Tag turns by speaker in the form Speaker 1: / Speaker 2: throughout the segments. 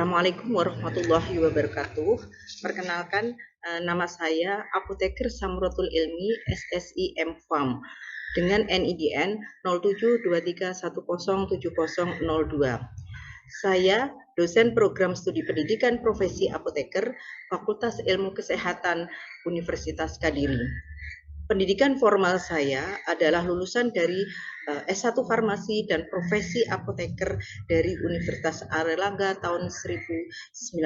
Speaker 1: Assalamualaikum warahmatullahi wabarakatuh. Perkenalkan, nama saya Apoteker Samrotul Ilmi SSI M.Pharm dengan NIDN 0723107002. Saya dosen program studi pendidikan profesi apoteker Fakultas Ilmu Kesehatan Universitas Kadiri. Pendidikan formal saya adalah lulusan dari S1 Farmasi dan Profesi Apoteker dari Universitas Airlangga tahun 1996.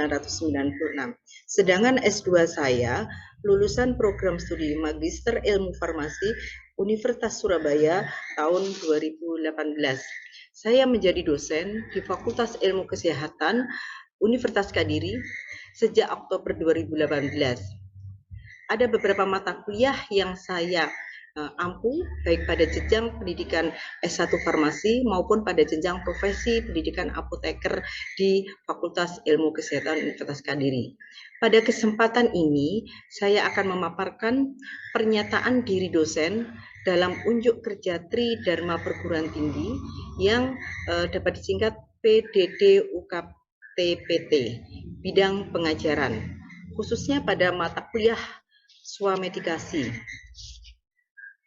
Speaker 1: Sedangkan S2 saya lulusan program studi Magister Ilmu Farmasi Universitas Surabaya tahun 2018. Saya menjadi dosen di Fakultas Ilmu Kesehatan Universitas Kadiri sejak Oktober 2018. Ada beberapa mata kuliah yang saya ampu baik pada jenjang pendidikan S1 Farmasi maupun pada jenjang profesi pendidikan apoteker di Fakultas Ilmu Kesehatan Universitas Kadiri. Pada kesempatan ini saya akan memaparkan pernyataan diri dosen dalam unjuk kerja Tri Dharma Perguruan Tinggi yang dapat disingkat PDD UKT-PT bidang pengajaran, khususnya pada mata kuliah swamedikasi.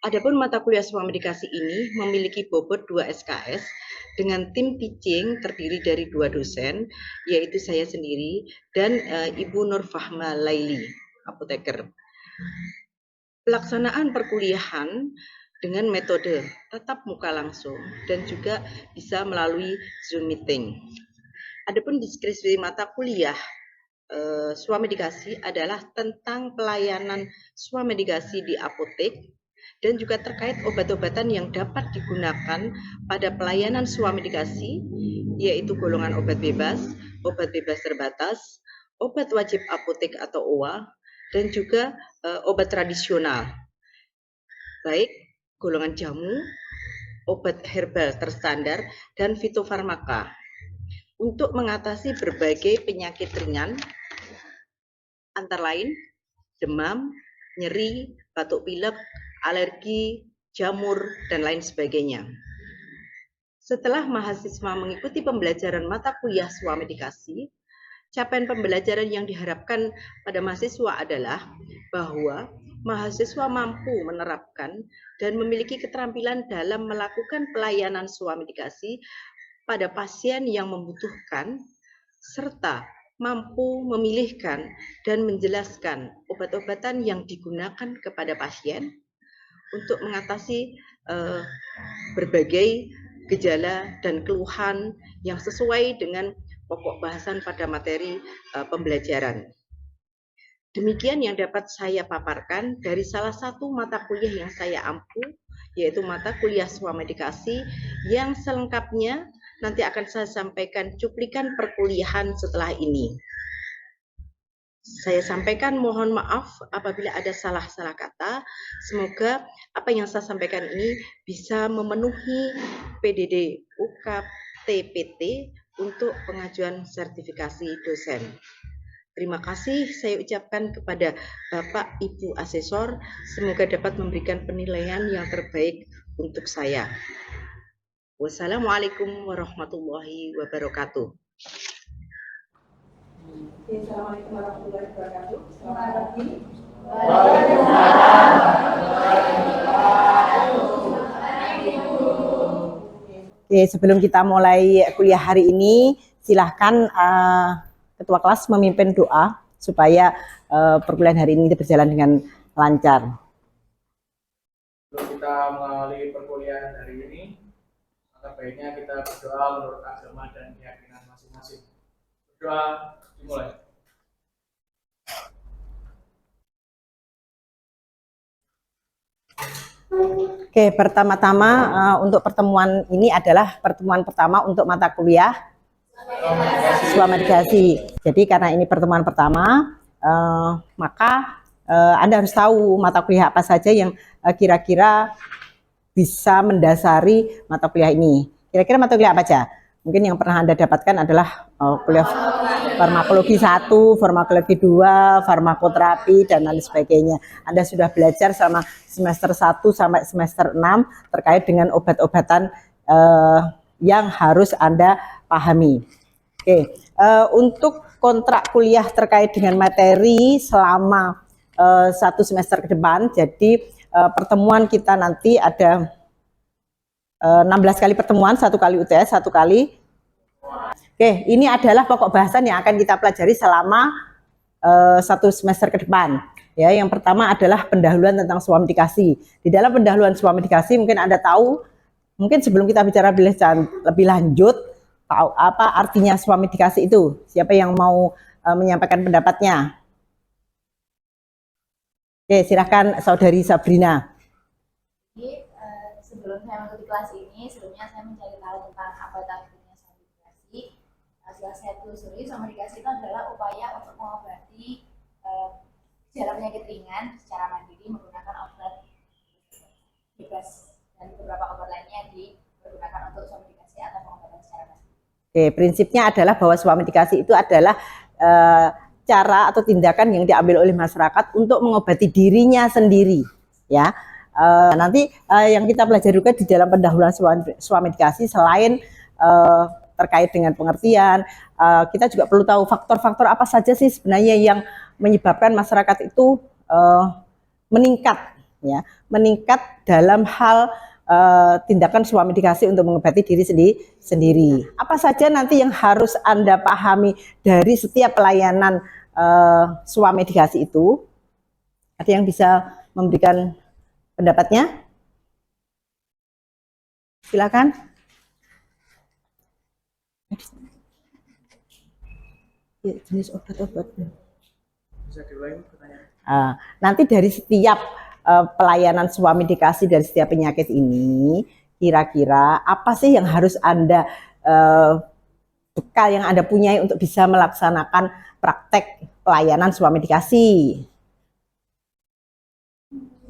Speaker 1: Adapun mata kuliah swamedikasi ini memiliki bobot 2 SKS dengan tim teaching terdiri dari 2 dosen, yaitu saya sendiri dan Ibu Nur Fahma Laili, apoteker. Pelaksanaan perkuliahan dengan metode tatap muka langsung dan juga bisa melalui Zoom meeting. Adapun deskripsi mata kuliah swamedikasi adalah tentang pelayanan swamedikasi di apotek dan juga terkait obat-obatan yang dapat digunakan pada pelayanan swamedikasi, yaitu golongan obat bebas terbatas, obat wajib apotek atau OWA, dan juga obat tradisional, baik golongan jamu, obat herbal terstandar, dan fitofarmaka untuk mengatasi berbagai penyakit ringan antara lain demam, nyeri, batuk pilek, alergi, jamur, dan lain sebagainya. Setelah mahasiswa mengikuti pembelajaran mata kuliah swamedikasi, capaian pembelajaran yang diharapkan pada mahasiswa adalah bahwa mahasiswa mampu menerapkan dan memiliki keterampilan dalam melakukan pelayanan swamedikasi pada pasien yang membutuhkan, serta mampu memilihkan dan menjelaskan obat-obatan yang digunakan kepada pasien untuk mengatasi berbagai gejala dan keluhan yang sesuai dengan pokok bahasan pada materi pembelajaran. Demikian yang dapat saya paparkan dari salah satu mata kuliah yang saya ampu, yaitu mata kuliah swamedikasi, yang selengkapnya nanti akan saya sampaikan cuplikan perkuliahan setelah ini. Saya sampaikan mohon maaf apabila ada salah-salah kata. Semoga apa yang saya sampaikan ini bisa memenuhi PDD UKT-PT untuk pengajuan sertifikasi dosen. Terima kasih saya ucapkan kepada Bapak Ibu Asesor, semoga dapat memberikan penilaian yang terbaik untuk saya. Wassalamualaikum warahmatullahi wabarakatuh.
Speaker 2: Assalamualaikum warahmatullahi wabarakatuh. Selamat pagi.
Speaker 3: Oke, sebelum kita mulai kuliah hari ini, silahkan Ketua kelas memimpin doa supaya perkuliahan hari ini berjalan dengan lancar.
Speaker 4: Sebelum kita mengawali perkuliahan hari ini, maka baiknya kita berdoa menurut agama dan keyakinan masing-masing. Berdoa dimulai.
Speaker 3: Oke, pertama-tama untuk pertemuan ini adalah pertemuan pertama untuk mata kuliah swamedikasi. Jadi karena ini pertemuan pertama, maka Anda harus tahu mata kuliah apa saja yang kira-kira bisa mendasari mata kuliah ini. Kira-kira mata kuliah apa aja? Mungkin yang pernah Anda dapatkan adalah kuliah farmakologi 1, farmakologi 2, farmakoterapi, dan lain sebagainya. Anda sudah belajar selama semester 1 sampai semester 6 terkait dengan obat-obatan yang harus Anda pahami. Oke, Untuk kontrak kuliah terkait dengan materi selama 1 semester ke depan, jadi pertemuan kita nanti ada 16 kali pertemuan, 1 kali UTS, 1 kali. Oke, ini adalah pokok bahasan yang akan kita pelajari selama 1 semester ke depan. Ya, yang pertama adalah pendahuluan tentang swamdikasi. Di dalam pendahuluan swamdikasi mungkin Anda tahu, mungkin sebelum kita bicara lebih lanjut, tahu apa artinya swamdikasi itu? Siapa yang mau menyampaikan pendapatnya? Oke, silakan Saudari Sabrina.
Speaker 5: Jadi sebelum saya mengikuti kelas ini, sebelumnya saya mencari tahu tentang apa itu artinya swamdikasi. Setelah saya telusuri, swamdikasi itu adalah upaya untuk mengobati gejala penyakit ringan secara mandiri menggunakan obat bebas, dan beberapa obat lainnya dipergunakan untuk swamdikasi atau pengobatan secara mandiri.
Speaker 3: Oke, prinsipnya adalah bahwa swamdikasi itu adalah cara atau tindakan yang diambil oleh masyarakat untuk mengobati dirinya sendiri, ya. Nanti yang kita pelajari juga di dalam pendahuluan swamdikasi selain terkait dengan pengertian, kita juga perlu tahu faktor-faktor apa saja sih sebenarnya yang menyebabkan masyarakat itu meningkat, ya, meningkat dalam hal tindakan swamdikasi untuk mengobati diri sendiri. Apa saja nanti yang harus Anda pahami dari setiap pelayanan swamdikasi itu? Ada yang bisa memberikan pendapatnya? Silakan. Ya, jenis obat-obat.
Speaker 4: Bisa diulangi pertanyaan?
Speaker 3: Nanti dari setiap pelayanan swamdikasi dari setiap penyakit ini, kira-kira apa sih yang harus Anda bekal yang Anda punyai untuk bisa melaksanakan praktek pelayanan swamdikasi?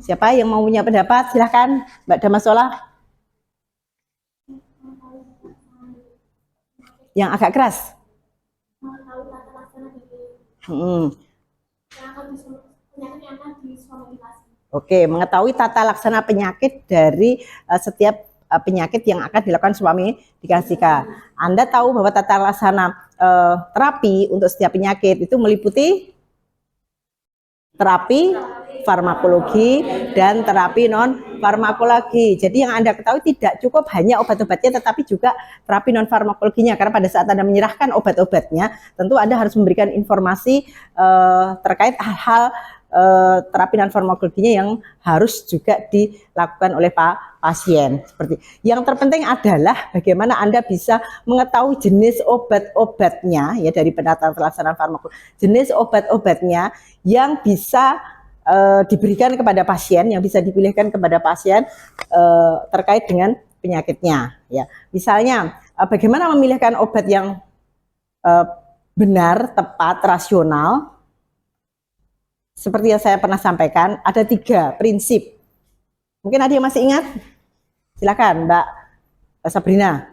Speaker 3: Siapa yang mau punya pendapat? Silahkan, Mbak Damasola. Yang agak keras. Oke, mengetahui tata laksana penyakit dari setiap penyakit yang akan dilakukan swamdikasi. Anda tahu bahwa tata laksana terapi untuk setiap penyakit itu meliputi terapi farmakologi dan terapi non farmakologi. Jadi yang Anda ketahui tidak cukup hanya obat-obatnya, tetapi juga terapi non farmakologinya. Karena pada saat Anda menyerahkan obat-obatnya, tentu Anda harus memberikan informasi terkait hal-hal terapi non farmakologinya yang harus juga dilakukan oleh pasien. Seperti yang terpenting adalah bagaimana Anda bisa mengetahui jenis obat-obatnya, ya, dari penata pelaksanaan farmakologi, jenis obat-obatnya yang bisa diberikan kepada pasien, yang bisa dipilihkan kepada pasien terkait dengan penyakitnya, ya. Misalnya bagaimana memilihkan obat yang benar, tepat, rasional. Seperti yang saya pernah sampaikan, ada 3 prinsip. Mungkin ada yang masih ingat? Silakan, Mbak Sabrina.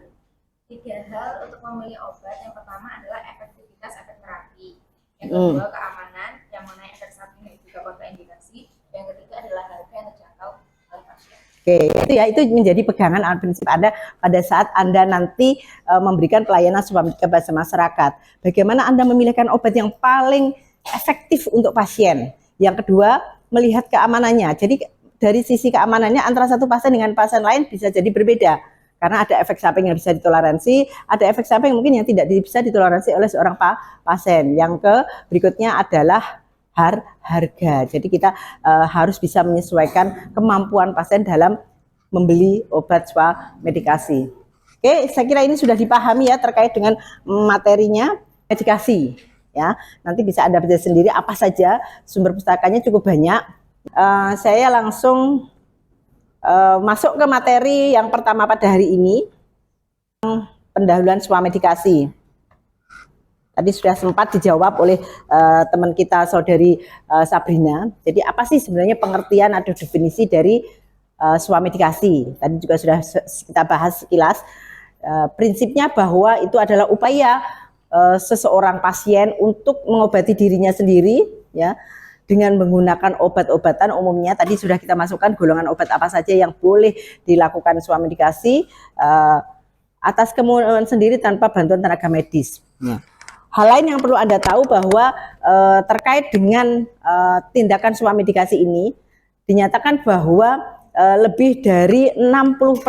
Speaker 5: 3 hal untuk memilih obat. Yang pertama adalah efektivitas efek terapi. Yang kedua keamanan, yang mana efek samping dan juga kontraindikasi. Yang ketiga adalah harga yang terjangkau oleh pasien.
Speaker 3: Oke, itu menjadi pegangan prinsip Anda pada saat Anda nanti memberikan pelayanan swamdikasi kepada masyarakat. Bagaimana Anda memilihkan obat yang paling efektif untuk pasien. Yang kedua, melihat keamanannya. Jadi dari sisi keamanannya antara satu pasien dengan pasien lain bisa jadi berbeda. Karena ada efek samping yang bisa ditoleransi, ada efek samping mungkin yang tidak bisa ditoleransi oleh seorang pasien. Yang berikutnya adalah harga. Jadi kita harus bisa menyesuaikan kemampuan pasien dalam membeli obat swamdikasi. Oke, saya kira ini sudah dipahami ya terkait dengan materinya medikasi. Ya, nanti bisa Anda baca sendiri apa saja, sumber pustakanya cukup banyak. Saya langsung masuk ke materi yang pertama pada hari ini, pendahuluan swamdikasi. Tadi sudah sempat dijawab oleh teman kita Saudari Sabrina. Jadi apa sih sebenarnya pengertian atau definisi dari swamdikasi? Tadi juga sudah kita bahas sekilas. Prinsipnya bahwa itu adalah upaya seseorang pasien untuk mengobati dirinya sendiri, ya, dengan menggunakan obat-obatan. Umumnya tadi sudah kita masukkan golongan obat apa saja yang boleh dilakukan swamdikasi atas kemauan sendiri tanpa bantuan tenaga medis. Ya. Hal lain yang perlu Anda tahu bahwa terkait dengan tindakan swamedikasi ini dinyatakan bahwa lebih dari 60%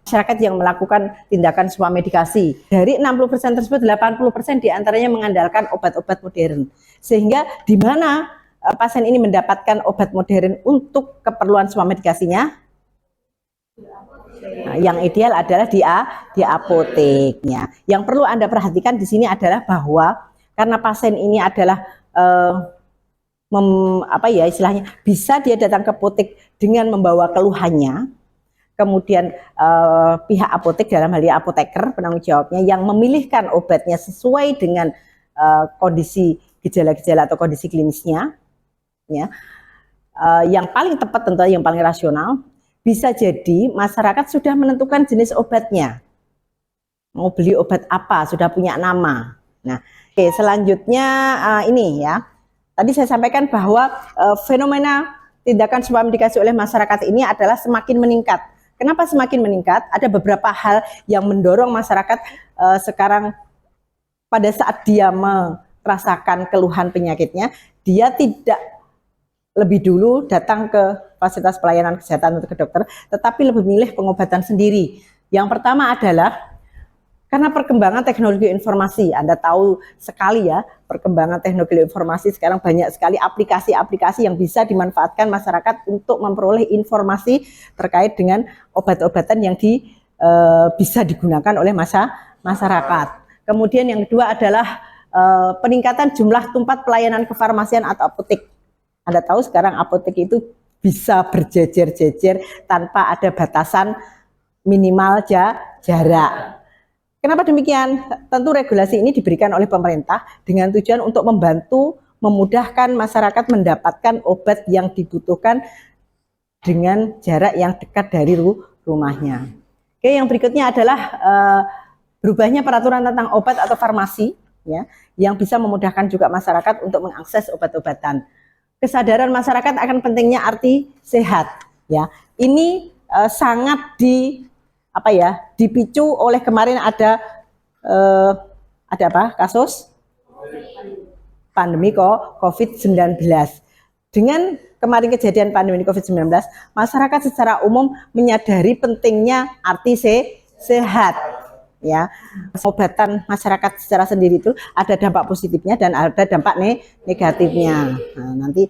Speaker 3: masyarakat yang melakukan tindakan swamedikasi. Dari 60% tersebut 80% diantaranya mengandalkan obat-obat modern. Sehingga di mana pasien ini mendapatkan obat modern untuk keperluan swamedikasinya? Nah, yang ideal adalah di apoteknya. Yang perlu Anda perhatikan di sini adalah bahwa karena pasien ini adalah istilahnya bisa dia datang ke apotek dengan membawa keluhannya. Kemudian pihak apotek dalam hal ini apoteker penanggung jawabnya yang memilihkan obatnya sesuai dengan kondisi gejala-gejala atau kondisi klinisnya, ya. Yang paling tepat tentu yang paling rasional. Bisa jadi masyarakat sudah menentukan jenis obatnya, mau beli obat apa, sudah punya nama. Nah, oke, selanjutnya ini ya. Tadi saya sampaikan bahwa fenomena tindakan swamedikasi oleh masyarakat ini adalah semakin meningkat. Kenapa semakin meningkat? Ada beberapa hal yang mendorong masyarakat sekarang pada saat dia merasakan keluhan penyakitnya, dia tidak lebih dulu datang ke fasilitas pelayanan kesehatan atau ke dokter, tetapi lebih memilih pengobatan sendiri. Yang pertama adalah karena perkembangan teknologi informasi. Anda tahu sekali ya, perkembangan teknologi informasi sekarang banyak sekali aplikasi-aplikasi yang bisa dimanfaatkan masyarakat untuk memperoleh informasi terkait dengan obat-obatan yang bisa digunakan oleh masyarakat. Kemudian yang kedua adalah peningkatan jumlah tempat pelayanan kefarmasian atau apotek. Anda tahu sekarang apotek itu bisa berjejer-jejer tanpa ada batasan minimal jarak. Kenapa demikian? Tentu regulasi ini diberikan oleh pemerintah dengan tujuan untuk membantu, memudahkan masyarakat mendapatkan obat yang dibutuhkan dengan jarak yang dekat dari rumahnya. Oke, yang berikutnya adalah berubahnya peraturan tentang obat atau farmasi, ya, yang bisa memudahkan juga masyarakat untuk mengakses obat-obatan. Kesadaran masyarakat akan pentingnya arti sehat, ya. Ini sangat dipicu oleh kemarin ada kasus pandemi COVID-19. Dengan kemarin kejadian pandemi COVID-19, masyarakat secara umum menyadari pentingnya arti sehat, ya. Obatan masyarakat secara sendiri itu ada dampak positifnya dan ada dampak negatifnya. Nah, nanti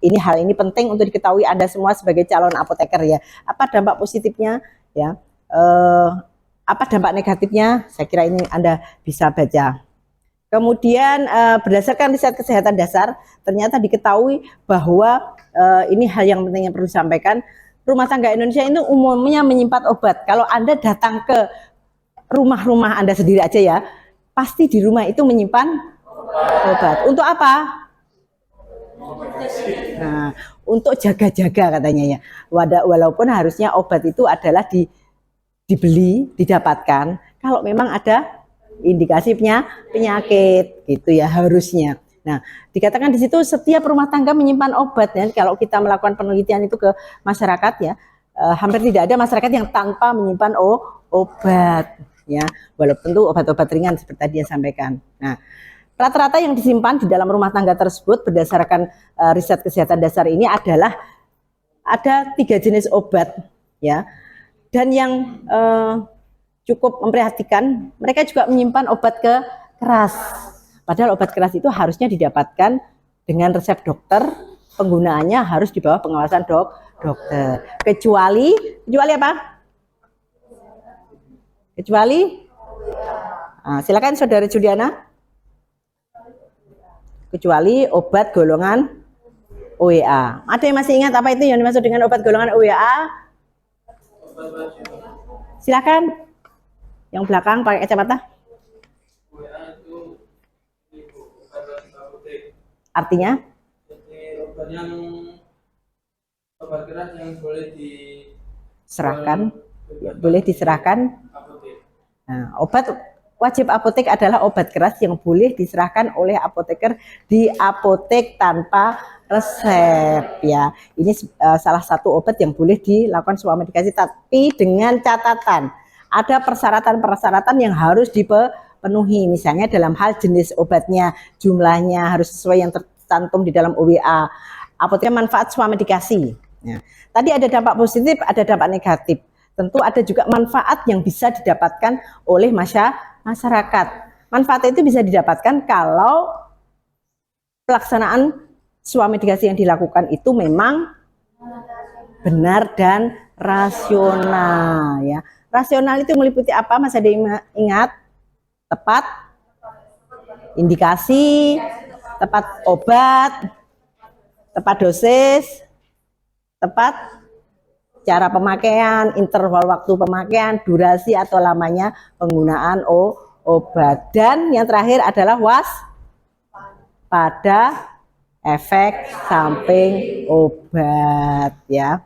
Speaker 3: hal ini penting untuk diketahui Anda semua sebagai calon apoteker, ya. Apa dampak positifnya? Ya, apa dampak negatifnya? Saya kira ini Anda bisa baca. Kemudian berdasarkan riset kesehatan dasar, ternyata diketahui bahwa ini hal yang penting yang perlu disampaikan. Rumah tangga Indonesia itu umumnya menyimpan obat. Kalau Anda datang ke rumah-rumah Anda sendiri aja, ya, pasti di rumah itu menyimpan obat. Untuk apa? Nah, untuk jaga-jaga katanya, ya. Walaupun harusnya obat itu adalah dibeli, didapatkan kalau memang ada indikasi penyakit, gitu ya, harusnya. Nah, dikatakan di situ setiap rumah tangga menyimpan obat, ya. Kalau kita melakukan penelitian itu ke masyarakat, ya, hampir tidak ada masyarakat yang tanpa menyimpan obat, ya, walaupun tentu obat-obat ringan seperti tadi yang sampaikan. Nah, rata-rata yang disimpan di dalam rumah tangga tersebut berdasarkan riset kesehatan dasar ini adalah ada 3 jenis obat, ya. Dan yang cukup memprihatinkan, mereka juga menyimpan obat keras. Padahal obat keras itu harusnya didapatkan dengan resep dokter, penggunaannya harus di bawah pengawasan dokter. Kecuali apa? Silakan Saudara Juliana. Kecuali obat golongan OWA. Ada yang masih ingat apa itu yang dimaksud dengan obat golongan OWA? Silakan. Yang belakang pakai kacamata. Artinya? Obat keras yang boleh diserahkan, Nah, obat wajib apotek adalah obat keras yang boleh diserahkan oleh apoteker di apotek tanpa resep, ya. Ini salah satu obat yang boleh dilakukan swamedikasi, tapi dengan catatan ada persyaratan-persyaratan yang harus penuhi, misalnya dalam hal jenis obatnya, jumlahnya harus sesuai yang tercantum di dalam OWA. Apoteker manfaat swamedikasi. Ya. Tadi ada dampak positif, ada dampak negatif. Tentu ada juga manfaat yang bisa didapatkan oleh masyarakat. Manfaat itu bisa didapatkan kalau pelaksanaan swamedikasi yang dilakukan itu memang benar dan rasional, ya. Rasional itu meliputi apa? Mas ada ingat? Tepat indikasi, tepat obat, tepat dosis, tepat cara pemakaian, interval waktu pemakaian, durasi atau lamanya penggunaan obat. Dan yang terakhir adalah pada efek samping obat, ya.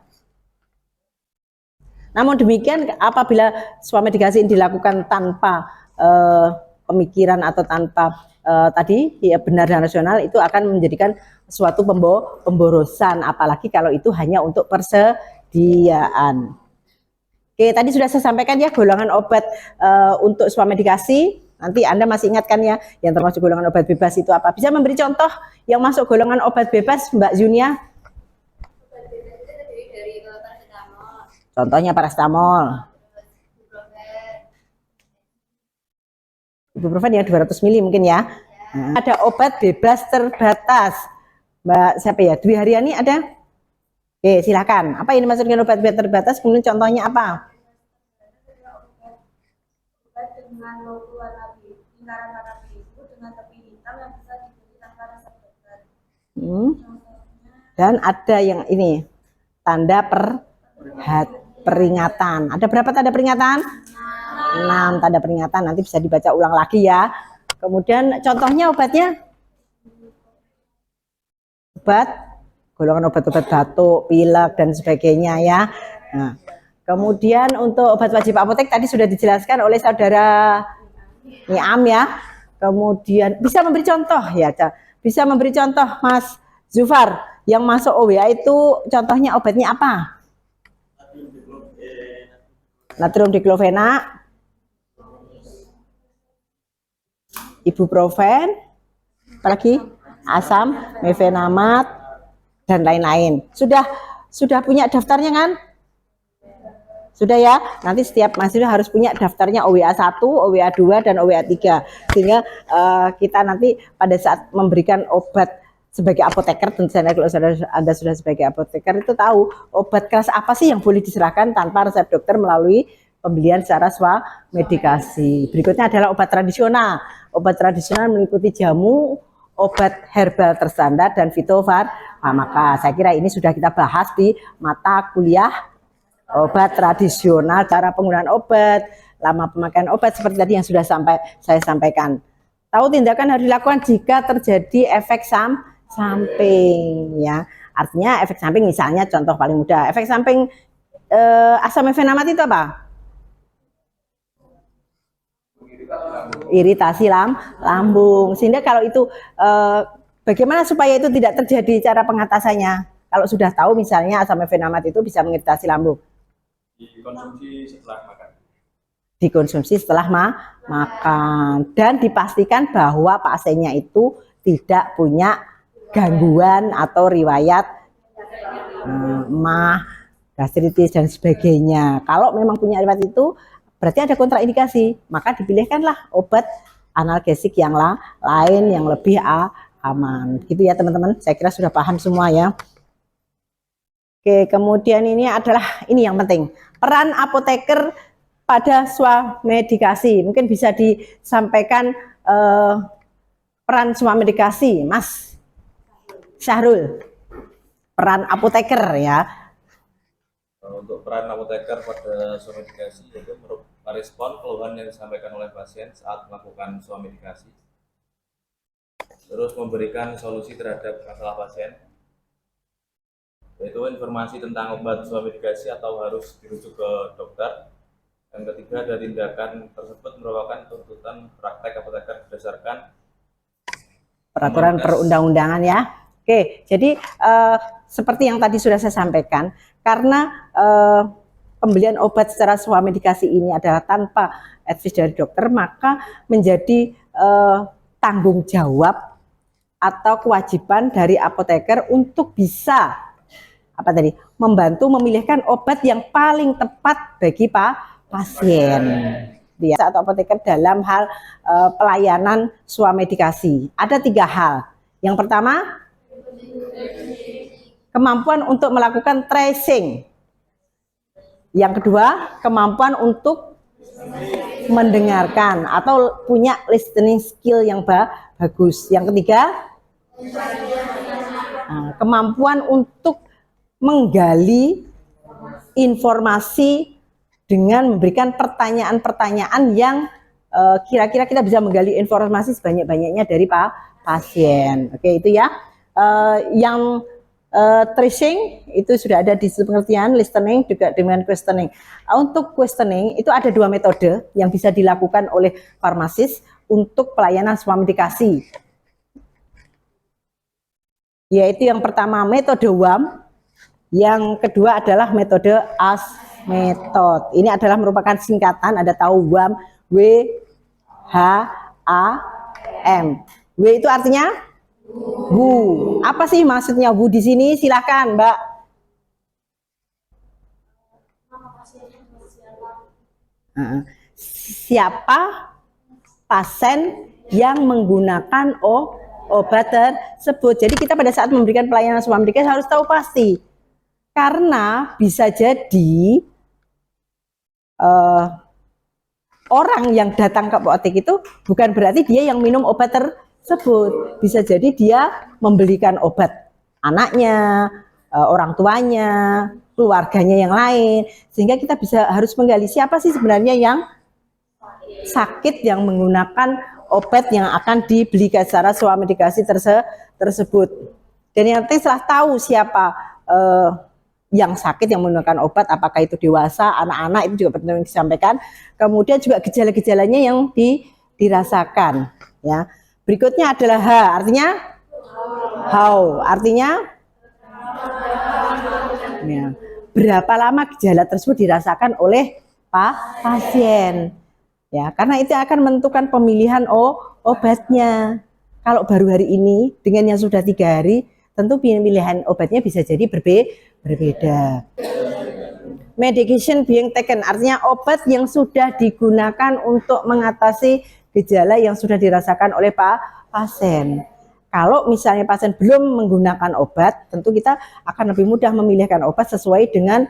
Speaker 3: Namun demikian, apabila swamedikasi ini dilakukan tanpa pemikiran atau tanpa tadi ya benar dan rasional, itu akan menjadikan suatu pemborosan, apalagi kalau itu hanya untuk persediaan. Oke, tadi sudah saya sampaikan ya golongan obat untuk swamedikasi. Nanti Anda masih ingat kan ya, yang termasuk golongan obat bebas itu apa? Bisa memberi contoh yang masuk golongan obat bebas, Mbak Junia?
Speaker 5: Obat bebas itu terdiri dari paracetamol,
Speaker 3: Contohnya paracetamol. Ibuprofen yang 200 mili mungkin ya. Nah, ada obat bebas terbatas. Mbak siapa ya? Dwi Haryani ada? Oke, silakan. Apa ini maksud dengan obat bebas terbatas? Kemudian contohnya apa?
Speaker 2: Obat dengan logo lingkaran warna biru dengan tepi hitam yang bisa dibeli tanpa resep dokter.
Speaker 3: Dan ada yang ini tanda peringatan. Ada berapa tanda peringatan? 6 tanda peringatan. Nanti bisa dibaca ulang lagi ya. Kemudian contohnya obatnya? Golongan obat-obat batuk, pilek dan sebagainya ya. Nah, kemudian untuk obat wajib apotek tadi sudah dijelaskan oleh saudara Niam ya. Kemudian bisa memberi contoh ya, bisa memberi contoh Mas Zufar yang masuk OWA itu contohnya obatnya apa? Natrium diklofenak, ibuprofen, apalagi asam mefenamat dan lain-lain. Sudah punya daftarnya kan? Sudah ya, nanti setiap mahasiswa harus punya daftarnya OWA 1, OWA 2, dan OWA 3. Sehingga kita nanti pada saat memberikan obat sebagai apoteker, tentu saja kalau Anda sudah sebagai apoteker itu tahu obat kelas apa sih yang boleh diserahkan tanpa resep dokter melalui pembelian secara swamedikasi. Berikutnya adalah obat tradisional. Obat tradisional meliputi jamu, obat herbal terstandar, dan fitofarmaka. Saya kira ini sudah kita bahas di mata kuliah obat tradisional, cara penggunaan obat, lama pemakaian obat seperti tadi yang sudah saya sampaikan. Tahu tindakan harus dilakukan jika terjadi efek samping ya. Artinya efek samping misalnya contoh paling mudah, efek samping asam mefenamat itu apa? Iritasi lambung. Sehingga kalau itu bagaimana supaya itu tidak terjadi cara pengatasannya? Kalau sudah tahu misalnya asam mefenamat itu bisa mengiritasi lambung.
Speaker 4: Dikonsumsi setelah makan.
Speaker 3: Dikonsumsi setelah makan, dan dipastikan bahwa pasiennya itu tidak punya gangguan atau riwayat mah, gastritis dan sebagainya. Kalau memang punya riwayat itu berarti ada kontraindikasi, maka dipilihkanlah obat analgesik yang lain yang lebih aman. Gitu ya teman-teman, saya kira sudah paham semua ya. Oke, kemudian ini adalah ini yang penting, peran apoteker pada swamedikasi. Mungkin bisa disampaikan peran swamedikasi, Mas Syahrul. Peran apoteker ya.
Speaker 6: Untuk peran apoteker pada swamedikasi yaitu merespon keluhan yang disampaikan oleh pasien saat melakukan swamedikasi, terus memberikan solusi terhadap masalah pasien, yaitu informasi tentang obat swamedikasi atau harus dirujuk ke dokter. Dan ketiga, dari tindakan tersebut merupakan tuntutan praktek apoteker berdasarkan
Speaker 3: peraturan perundang-undangan ya. Oke, jadi seperti yang tadi sudah saya sampaikan, karena pembelian obat secara swamedikasi ini adalah tanpa advice dari dokter, maka menjadi tanggung jawab atau kewajiban dari apoteker untuk bisa membantu memilihkan obat yang paling tepat bagi pasien. Dia atau apoteker dalam hal pelayanan swamedikasi ada 3 hal. Yang pertama, kemampuan untuk melakukan tracing. Yang kedua, kemampuan untuk mendengarkan atau punya listening skill yang bagus. Yang ketiga, kemampuan untuk menggali informasi dengan memberikan pertanyaan-pertanyaan yang kira-kira kita bisa menggali informasi sebanyak-banyaknya dari pasien. Oke, itu ya. Yang tracing itu sudah ada di pengertian, listening juga dengan questioning. Untuk questioning itu ada 2 metode yang bisa dilakukan oleh farmasis untuk pelayanan swamedikasi. Yaitu yang pertama metode WAM, yang kedua adalah metode AS method. Ini adalah merupakan singkatan, ada tahu WAM, W H A M. W itu artinya who. Apa sih maksudnya who di sini? Silakan, Mbak. Siapa pasien yang menggunakan obat tersebut. Jadi kita pada saat memberikan pelayanan swamedikasi harus tahu pasti. Karena bisa jadi orang yang datang ke apotek itu bukan berarti dia yang minum obat tersebut. Bisa jadi dia membelikan obat anaknya, orang tuanya, keluarganya yang lain. Sehingga kita harus menggali siapa sih sebenarnya yang sakit yang menggunakan obat yang akan dibelikan secara swamedikasi tersebut. Dan yang setelah tahu siapa yang sakit yang menggunakan obat, apakah itu dewasa, anak-anak, itu juga penting disampaikan. Kemudian juga gejala-gejalanya yang dirasakan. Ya. Berikutnya adalah H, artinya how, artinya ya, berapa lama gejala tersebut dirasakan oleh pasien. Ya, karena itu akan menentukan pemilihan obatnya. Kalau baru hari ini dengan yang sudah 3 hari, tentu pilihan obatnya bisa jadi berbeda. Medication being taken artinya obat yang sudah digunakan untuk mengatasi gejala yang sudah dirasakan oleh pasien. Kalau misalnya pasien belum menggunakan obat, tentu kita akan lebih mudah memilihkan obat sesuai dengan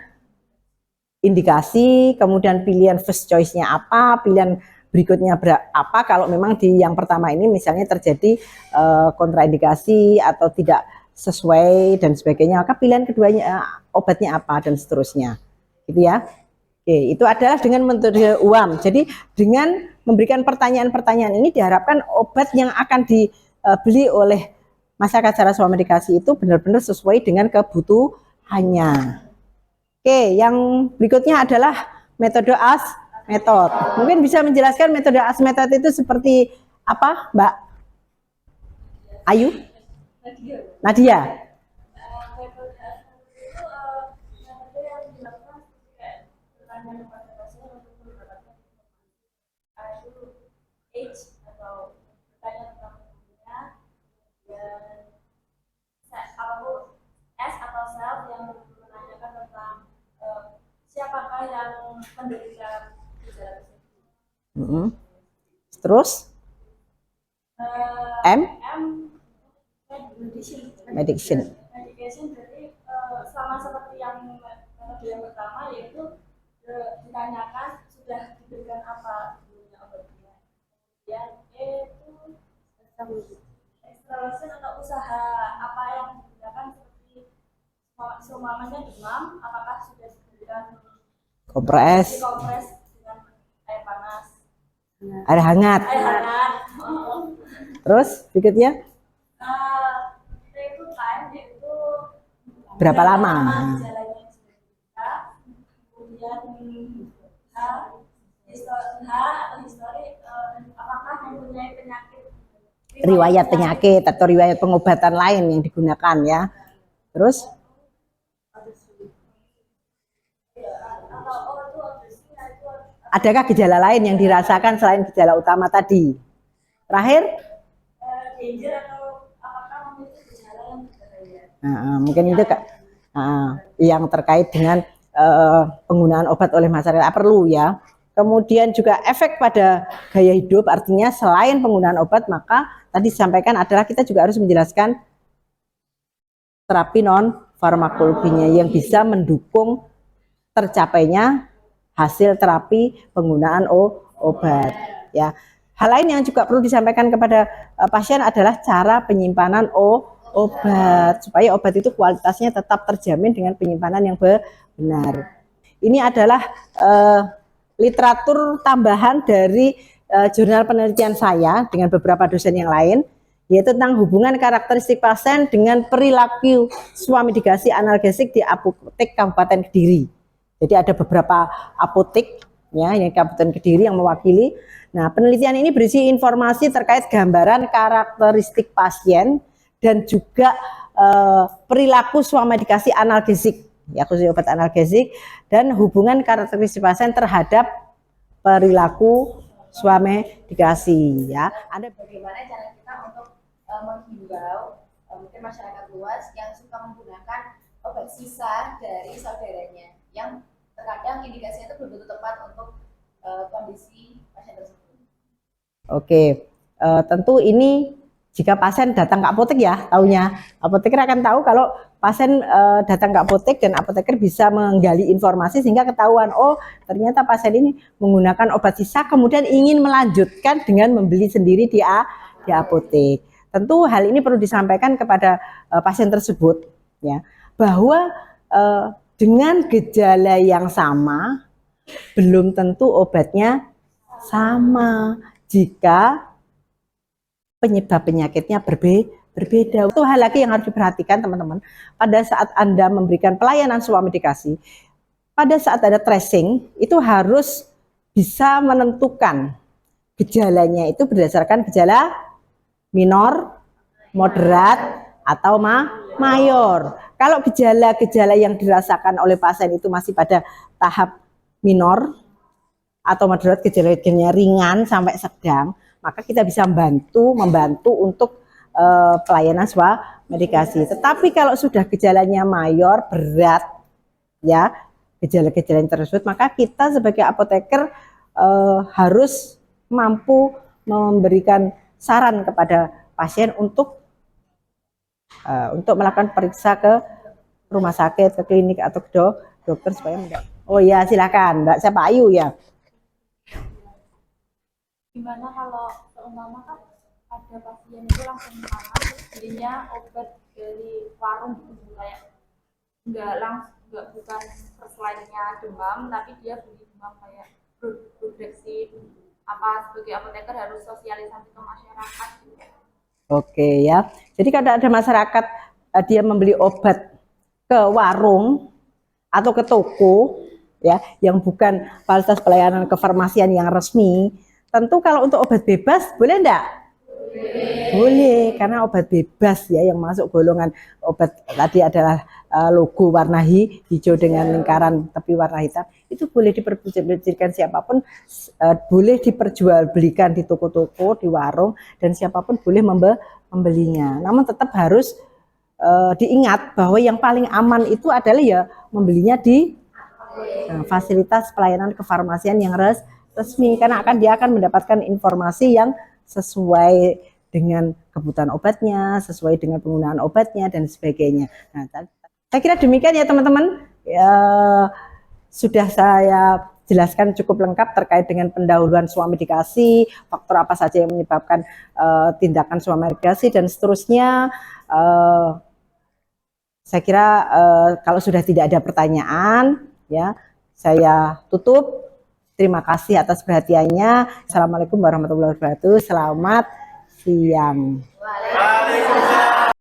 Speaker 3: indikasi, kemudian pilihan first choice-nya apa, pilihan berikutnya apa. Kalau memang di yang pertama ini misalnya terjadi kontraindikasi atau tidak sesuai dan sebagainya, maka pilihan keduanya obatnya apa dan seterusnya, gitu ya. Oke, itu adalah dengan metode UAM. Jadi dengan memberikan pertanyaan-pertanyaan ini diharapkan obat yang akan dibeli oleh masyarakat secara swamedikasi itu benar-benar sesuai dengan kebutuhannya. Oke, yang berikutnya adalah metode AS method. Mungkin bisa menjelaskan metode AS method itu seperti apa, Mbak Ayu? Nadia.
Speaker 2: Siapakah yang menderita gejala
Speaker 3: tersebut? Terus M? Medication.
Speaker 2: Jadi sama seperti yang metode yang pertama, yaitu ditanyakan sudah diberikan apa sebelumnya obatnya. Kemudian itu ekstralusin atau usaha apa yang digunakan, seperti seumpamanya demam, apakah sudah diberikan
Speaker 3: kompres
Speaker 2: dengan air panas,
Speaker 3: air hangat. Terus berikutnya berapa lama?
Speaker 2: Gejalanya kemudian histori, apakah mempunyai penyakit,
Speaker 3: riwayat penyakit atau riwayat pengobatan lain yang digunakan ya. Terus
Speaker 2: atau
Speaker 3: Adakah gejala lain yang dirasakan selain gejala utama tadi? Terakhir?
Speaker 2: Danger atau apakah memiliki gejala yang berbahaya?
Speaker 3: Mungkin itu yang terkait dengan penggunaan obat oleh masyarakat perlu ya. Kemudian juga efek pada gaya hidup, artinya selain penggunaan obat, maka tadi disampaikan adalah kita juga harus menjelaskan terapi non farmakologinya yang bisa mendukung tercapainya hasil terapi penggunaan obat ya. Hal lain yang juga perlu disampaikan kepada pasien adalah cara penyimpanan obat supaya obat itu kualitasnya tetap terjamin dengan penyimpanan yang benar. Ini adalah literatur tambahan dari jurnal penelitian saya dengan beberapa dosen yang lain, yaitu tentang hubungan karakteristik pasien dengan perilaku swamidikasi analgesik di apotek Kabupaten Kediri. Jadi ada beberapa apotek ya yang Kabupaten Kediri yang mewakili. Nah, penelitian ini berisi informasi terkait gambaran karakteristik pasien dan juga perilaku swamidikasi analgesik, ya khusus obat analgesik, dan hubungan karakteristik pasien terhadap perilaku swamidikasi. Ya, ada
Speaker 5: bagaimana cara kita untuk menghimbau mungkin masyarakat luas yang suka menggunakan obat sisa dari saudaranya yang terkadang indikasinya itu belum tentu tepat untuk kondisi pasien tersebut.
Speaker 3: Oke, tentu ini jika pasien datang ke apotek ya, taunya apoteker akan tahu kalau pasien datang ke apotek dan apoteker bisa menggali informasi sehingga ketahuan, oh ternyata pasien ini menggunakan obat sisa kemudian ingin melanjutkan dengan membeli sendiri di apotek. Tentu hal ini perlu disampaikan kepada pasien tersebut ya, bahwa dengan gejala yang sama belum tentu obatnya sama jika penyebab penyakitnya berbeda. Itu hal lagi yang harus diperhatikan teman-teman. Pada saat Anda memberikan pelayanan swamidikasi, pada saat ada tracing itu harus bisa menentukan gejalanya itu berdasarkan gejala minor, moderat, atau mayor. Kalau gejala-gejala yang dirasakan oleh pasien itu masih pada tahap minor atau moderat, gejala-gejalanya ringan sampai sedang, maka kita bisa membantu untuk pelayanan swamedikasi. Tetapi kalau sudah gejalanya mayor, berat, ya gejala-gejala tersebut, maka kita sebagai apoteker harus mampu memberikan saran kepada pasien untuk melakukan periksa ke rumah sakit, ke klinik atau ke dokter supaya mendapat. Oh ya, silakan Mbak, siapa Ayu ya?
Speaker 2: Gimana kalau seumpama kan ada pasien itu langsung tangan belinya obat dari warung gitu, kayak nggak bukan first line-nya demam, tapi dia beli demam kayak Brudexin, apa sebagai apoteker harus sosialisasi ke masyarakat gitu.
Speaker 3: Oke ya, jadi kalau ada masyarakat dia membeli obat ke warung atau ke toko ya yang bukan fasilitas pelayanan kefarmasian yang resmi, tentu kalau untuk obat bebas boleh enggak? Boleh, karena obat bebas ya yang masuk golongan obat tadi adalah logo warna hijau dengan lingkaran tepi warna hitam, itu boleh diperjualbelikan siapapun, boleh diperjualbelikan di toko-toko, di warung, dan siapapun boleh membelinya. Namun tetap harus diingat bahwa yang paling aman itu adalah ya membelinya di fasilitas pelayanan kefarmasian yang resmi, karena dia akan mendapatkan informasi yang sesuai dengan kebutuhan obatnya, sesuai dengan penggunaan obatnya dan sebagainya. Nah, saya kira demikian ya teman-teman. Ya, sudah saya jelaskan cukup lengkap terkait dengan pendahuluan swamedikasi, faktor apa saja yang menyebabkan tindakan swamedikasi dan seterusnya. Saya kira kalau sudah tidak ada pertanyaan, ya saya tutup. Terima kasih atas perhatiannya. Assalamualaikum warahmatullahi wabarakatuh. Selamat siang.